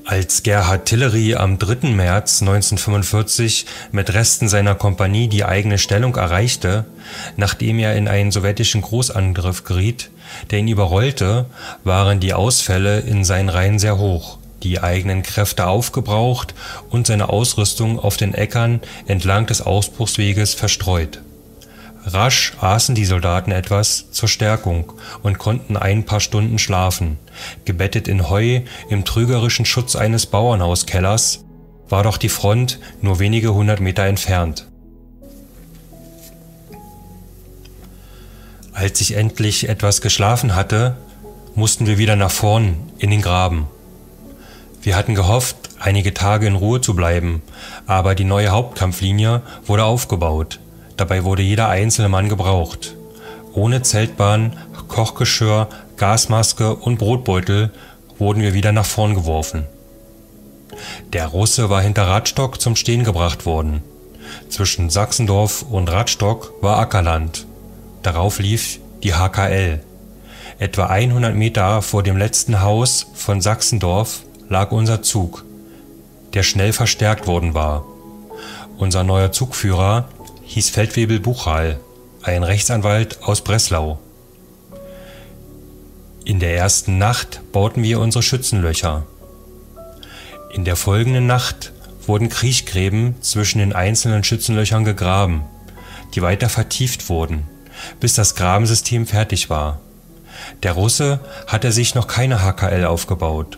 Als Gerhard Tillery am 3. März 1945 mit Resten seiner Kompanie die eigene Stellung erreichte, nachdem er in einen sowjetischen Großangriff geriet, der ihn überrollte, waren die Ausfälle in seinen Reihen sehr hoch, die eigenen Kräfte aufgebraucht und seine Ausrüstung auf den Äckern entlang des Ausbruchsweges verstreut. Rasch aßen die Soldaten etwas zur Stärkung und konnten ein paar Stunden schlafen. Gebettet in Heu im trügerischen Schutz eines Bauernhauskellers war doch die Front nur wenige 100 Meter entfernt. Als ich endlich etwas geschlafen hatte, mussten wir wieder nach vorn in den Graben. Wir hatten gehofft, einige Tage in Ruhe zu bleiben, aber die neue Hauptkampflinie wurde aufgebaut. Dabei wurde jeder einzelne Mann gebraucht. Ohne Zeltbahn, Kochgeschirr, Gasmaske und Brotbeutel wurden wir wieder nach vorn geworfen. Der Russe war hinter Radstock zum Stehen gebracht worden. Zwischen Sachsendorf und Radstock war Ackerland. Darauf lief die HKL. Etwa 100 Meter vor dem letzten Haus von Sachsendorf lag unser Zug, der schnell verstärkt worden war. Unser neuer Zugführer hieß Feldwebel Buchal, ein Rechtsanwalt aus Breslau. In der ersten Nacht bauten wir unsere Schützenlöcher. In der folgenden Nacht wurden Kriechgräben zwischen den einzelnen Schützenlöchern gegraben, die weiter vertieft wurden, bis das Grabensystem fertig war. Der Russe hatte sich noch keine HKL aufgebaut,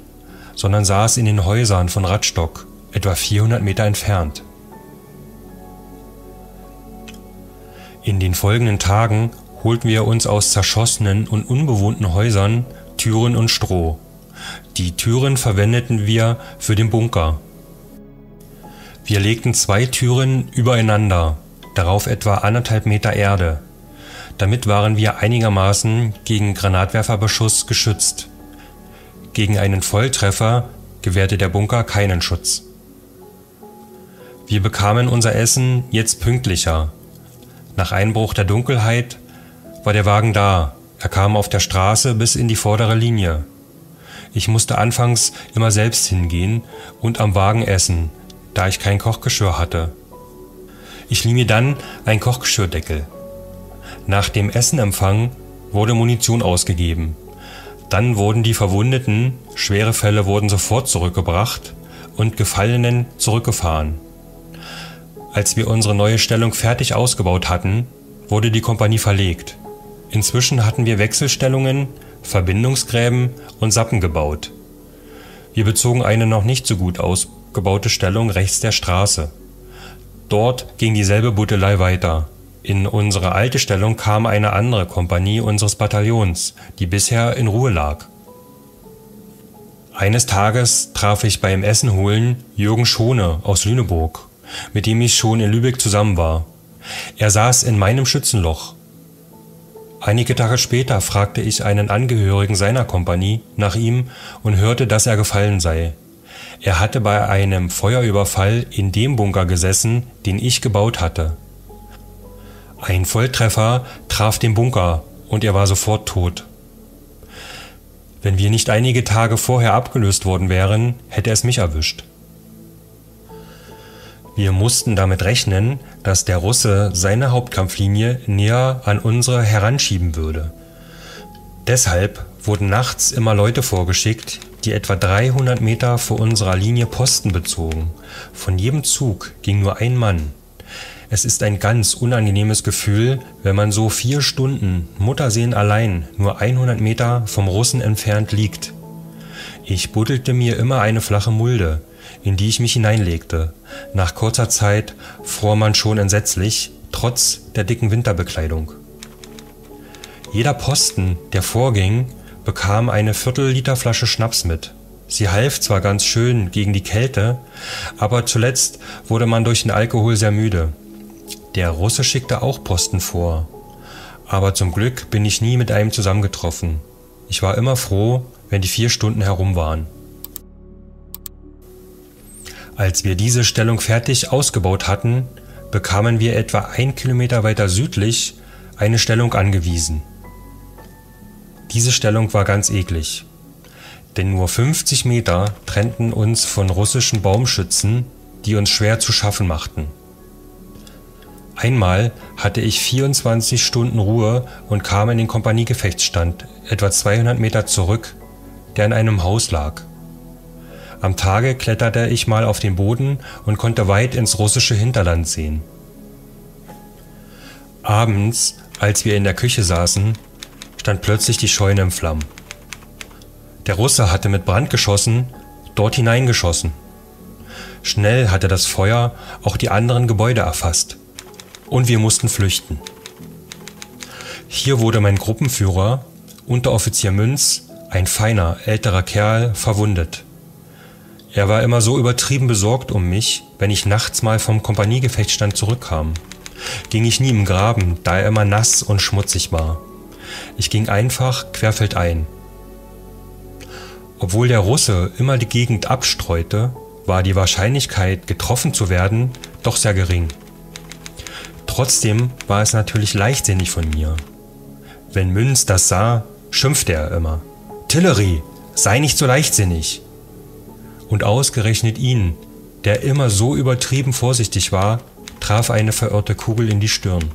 sondern saß in den Häusern von Radstock, etwa 400 Meter entfernt. In den folgenden Tagen holten wir uns aus zerschossenen und unbewohnten Häusern Türen und Stroh. Die Türen verwendeten wir für den Bunker. Wir legten 2 Türen übereinander, darauf etwa 1,5 Meter Erde. Damit waren wir einigermaßen gegen Granatwerferbeschuss geschützt. Gegen einen Volltreffer gewährte der Bunker keinen Schutz. Wir bekamen unser Essen jetzt pünktlicher. Nach Einbruch der Dunkelheit war der Wagen da. Er kam auf der Straße bis in die vordere Linie. Ich musste anfangs immer selbst hingehen und am Wagen essen, da ich kein Kochgeschirr hatte. Ich lieh mir dann einen Kochgeschirrdeckel. Nach dem Essenempfang wurde Munition ausgegeben. Dann wurden die Verwundeten, schwere Fälle wurden sofort zurückgebracht und Gefallenen zurückgefahren. Als wir unsere neue Stellung fertig ausgebaut hatten, wurde die Kompanie verlegt. Inzwischen hatten wir Wechselstellungen, Verbindungsgräben und Sappen gebaut. Wir bezogen eine noch nicht so gut ausgebaute Stellung rechts der Straße. Dort ging dieselbe Buttelei weiter. In unsere alte Stellung kam eine andere Kompanie unseres Bataillons, die bisher in Ruhe lag. Eines Tages traf ich beim Essen holen Jürgen Schone aus Lüneburg, mit dem ich schon in Lübeck zusammen war. Er saß in meinem Schützenloch. Einige Tage später fragte ich einen Angehörigen seiner Kompanie nach ihm und hörte, dass er gefallen sei. Er hatte bei einem Feuerüberfall in dem Bunker gesessen, den ich gebaut hatte. Ein Volltreffer traf den Bunker und er war sofort tot. Wenn wir nicht einige Tage vorher abgelöst worden wären, hätte es mich erwischt. Wir mussten damit rechnen, dass der Russe seine Hauptkampflinie näher an unsere heranschieben würde. Deshalb wurden nachts immer Leute vorgeschickt, die etwa 300 Meter vor unserer Linie Posten bezogen. Von jedem Zug ging nur ein Mann. Es ist ein ganz unangenehmes Gefühl, wenn man so 4 Stunden Mutterseen allein nur 100 Meter vom Russen entfernt liegt. Ich buddelte mir immer eine flache Mulde, in die ich mich hineinlegte. Nach kurzer Zeit fror man schon entsetzlich, trotz der dicken Winterbekleidung. Jeder Posten, der vorging, bekam eine Viertel-Liter Flasche Schnaps mit. Sie half zwar ganz schön gegen die Kälte, aber zuletzt wurde man durch den Alkohol sehr müde. Der Russe schickte auch Posten vor, aber zum Glück bin ich nie mit einem zusammengetroffen. Ich war immer froh, wenn die 4 Stunden herum waren. Als wir diese Stellung fertig ausgebaut hatten, bekamen wir etwa 1 Kilometer weiter südlich eine Stellung angewiesen. Diese Stellung war ganz eklig. denn nur 50 Meter trennten uns von russischen Baumschützen, die uns schwer zu schaffen machten. Einmal hatte ich 24 Stunden Ruhe und kam in den Kompaniegefechtsstand, etwa 200 Meter zurück, der in einem Haus lag. Am Tage kletterte ich mal auf den Boden und konnte weit ins russische Hinterland sehen. Abends, als wir in der Küche saßen, stand plötzlich die Scheune in Flammen. Der Russe hatte mit Brandgeschossen dort hineingeschossen. Schnell hatte das Feuer auch die anderen Gebäude erfasst. Und wir mussten flüchten. Hier wurde mein Gruppenführer, Unteroffizier Münz, ein feiner, älterer Kerl, verwundet. Er war immer so übertrieben besorgt um mich, wenn ich nachts mal vom Kompaniegefechtsstand zurückkam. Ging ich nie im Graben, da er immer nass und schmutzig war. Ich ging einfach querfeldein. Obwohl der Russe immer die Gegend abstreute, war die Wahrscheinlichkeit, getroffen zu werden, doch sehr gering. Trotzdem war es natürlich leichtsinnig von mir. Wenn Münz das sah, schimpfte er immer: »Tillery, sei nicht so leichtsinnig!« Und ausgerechnet ihn, der immer so übertrieben vorsichtig war, traf eine verirrte Kugel in die Stirn.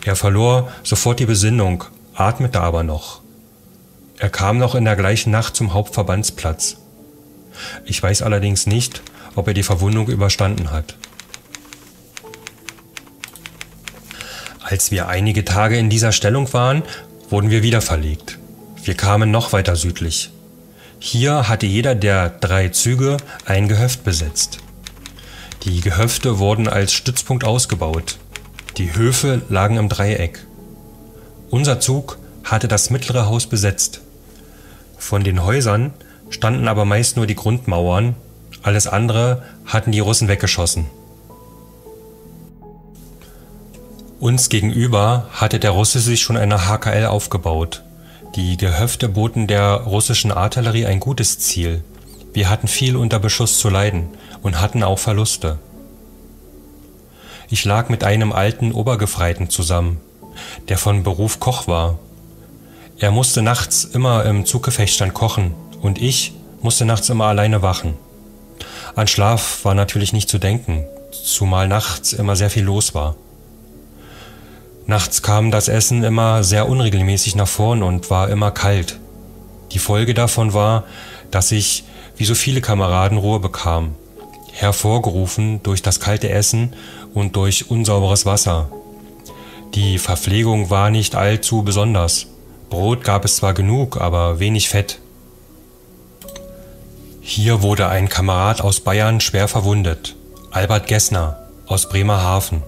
Er verlor sofort die Besinnung, atmete aber noch. Er kam noch in der gleichen Nacht zum Hauptverbandsplatz. Ich weiß allerdings nicht, ob er die Verwundung überstanden hat. Als wir einige Tage in dieser Stellung waren, wurden wir wieder verlegt. Wir kamen noch weiter südlich. Hier hatte jeder der 3 Züge ein Gehöft besetzt. Die Gehöfte wurden als Stützpunkt ausgebaut. Die Höfe lagen im Dreieck. Unser Zug hatte das mittlere Haus besetzt. Von den Häusern standen aber meist nur die Grundmauern, alles andere hatten die Russen weggeschossen. Uns gegenüber hatte der Russe sich schon eine HKL aufgebaut. Die Gehöfte boten der russischen Artillerie ein gutes Ziel. Wir hatten viel unter Beschuss zu leiden und hatten auch Verluste. Ich lag mit einem alten Obergefreiten zusammen, der von Beruf Koch war. Er musste nachts immer im Zuggefechtsstand kochen und ich musste nachts immer alleine wachen. An Schlaf war natürlich nicht zu denken, zumal nachts immer sehr viel los war. Nachts kam das Essen immer sehr unregelmäßig nach vorn und war immer kalt. Die Folge davon war, dass ich, wie so viele Kameraden, Ruhe bekam, hervorgerufen durch das kalte Essen und durch unsauberes Wasser. Die Verpflegung war nicht allzu besonders. Brot gab es zwar genug, aber wenig Fett. Hier wurde ein Kamerad aus Bayern schwer verwundet. Albert Gessner aus Bremerhaven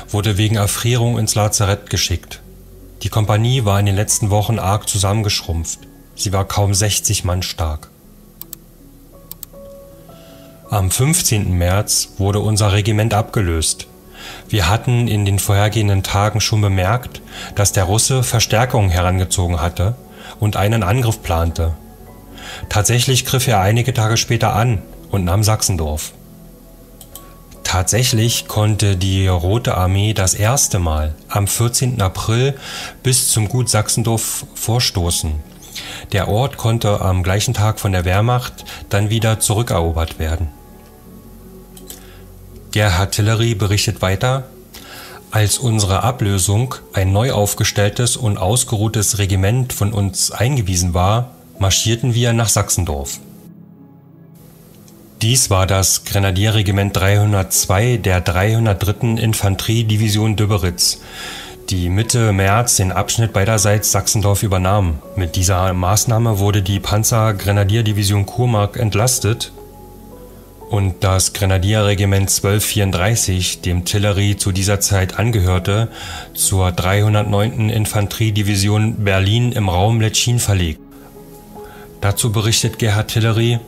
wurde wegen Erfrierung ins Lazarett geschickt. Die Kompanie war in den letzten Wochen arg zusammengeschrumpft. Sie war kaum 60 Mann stark. Am 15. März wurde unser Regiment abgelöst. Wir hatten in den vorhergehenden Tagen schon bemerkt, dass der Russe Verstärkung herangezogen hatte und einen Angriff plante. Tatsächlich griff er einige Tage später an und nahm Sachsendorf. Tatsächlich konnte die Rote Armee das erste Mal am 14. April bis zum Gut Sachsendorf vorstoßen. Der Ort konnte am gleichen Tag von der Wehrmacht dann wieder zurückerobert werden. Gerhard Tillery berichtet weiter: Als unsere Ablösung ein neu aufgestelltes und ausgeruhtes Regiment von uns eingewiesen war, marschierten wir nach Sachsendorf. Dies war das Grenadierregiment 302 der 303. Infanteriedivision Döberitz, die Mitte März den Abschnitt beiderseits Sachsendorf übernahm. Mit dieser Maßnahme wurde die Panzergrenadierdivision Kurmark entlastet und das Grenadierregiment 1234, dem Tillery zu dieser Zeit angehörte, zur 309. Infanteriedivision Berlin im Raum Letschin verlegt. Dazu berichtet Gerhard Tillery: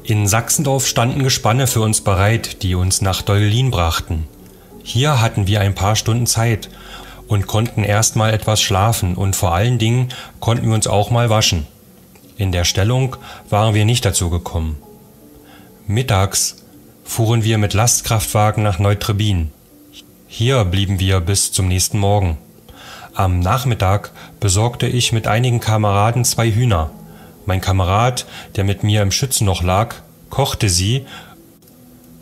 In Sachsendorf standen Gespanne für uns bereit, die uns nach Deulin brachten. Hier hatten wir ein paar Stunden Zeit und konnten erstmal etwas schlafen und vor allen Dingen konnten wir uns auch mal waschen. In der Stellung waren wir nicht dazu gekommen. Mittags fuhren wir mit Lastkraftwagen nach Neutrebin. Hier blieben wir bis zum nächsten Morgen. Am Nachmittag besorgte ich mit einigen Kameraden 2 Hühner. Mein Kamerad, der mit mir im Schützenloch lag, kochte sie.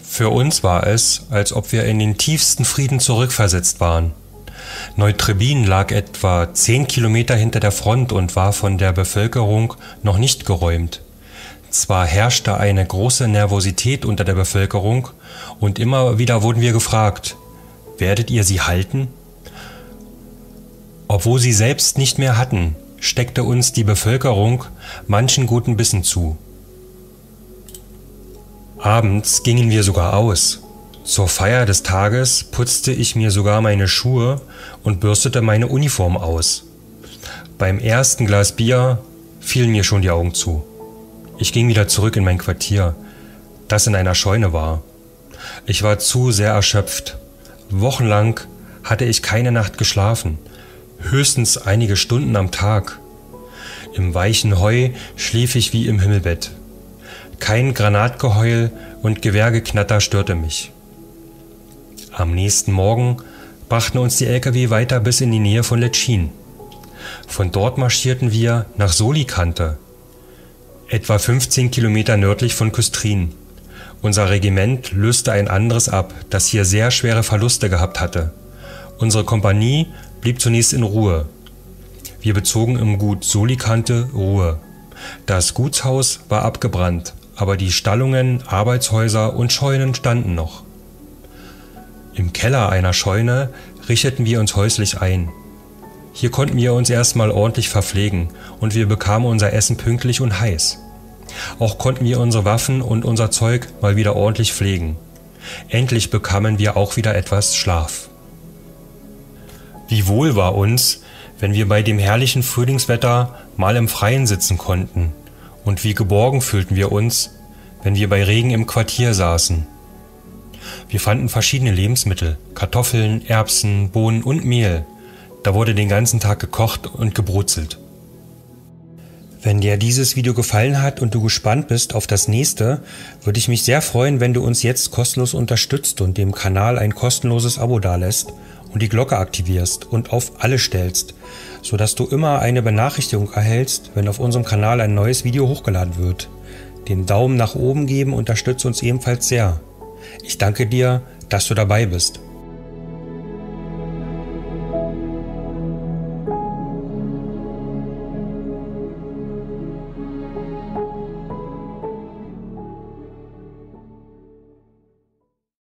Für uns war es, als ob wir in den tiefsten Frieden zurückversetzt waren. Neu-Trebin lag etwa 10 Kilometer hinter der Front und war von der Bevölkerung noch nicht geräumt. Zwar herrschte eine große Nervosität unter der Bevölkerung und immer wieder wurden wir gefragt, werdet ihr sie halten? Obwohl sie selbst nicht mehr hatten, steckte uns die Bevölkerung manchen guten Bissen zu. Abends gingen wir sogar aus. Zur Feier des Tages putzte ich mir sogar meine Schuhe und bürstete meine Uniform aus. Beim ersten Glas Bier fielen mir schon die Augen zu. Ich ging wieder zurück in mein Quartier, das in einer Scheune war. Ich war zu sehr erschöpft. Wochenlang hatte ich keine Nacht geschlafen, höchstens einige Stunden am Tag. Im weichen Heu schlief ich wie im Himmelbett. Kein Granatgeheul und Gewehrgeknatter störte mich. Am nächsten Morgen brachten uns die LKW weiter bis in die Nähe von Letschin. Von dort marschierten wir nach Solikante, etwa 15 Kilometer nördlich von Küstrin. Unser Regiment löste ein anderes ab, das hier sehr schwere Verluste gehabt hatte. Unsere Kompanie blieb zunächst in Ruhe. Wir bezogen im Gut Solikante Ruhe. Das Gutshaus war abgebrannt, aber die Stallungen, Arbeitshäuser und Scheunen standen noch. Im Keller einer Scheune richteten wir uns häuslich ein. Hier konnten wir uns erstmal ordentlich verpflegen und wir bekamen unser Essen pünktlich und heiß. Auch konnten wir unsere Waffen und unser Zeug mal wieder ordentlich pflegen. Endlich bekamen wir auch wieder etwas Schlaf. Wie wohl war uns, wenn wir bei dem herrlichen Frühlingswetter mal im Freien sitzen konnten, und wie geborgen fühlten wir uns, wenn wir bei Regen im Quartier saßen. Wir fanden verschiedene Lebensmittel, Kartoffeln, Erbsen, Bohnen und Mehl. Da wurde den ganzen Tag gekocht und gebrutzelt. Wenn dir dieses Video gefallen hat und du gespannt bist auf das nächste, würde ich mich sehr freuen, wenn du uns jetzt kostenlos unterstützt und dem Kanal ein kostenloses Abo dalässt und die Glocke aktivierst und auf alle stellst, sodass du immer eine Benachrichtigung erhältst, wenn auf unserem Kanal ein neues Video hochgeladen wird. Den Daumen nach oben geben unterstützt uns ebenfalls sehr. Ich danke dir, dass du dabei bist.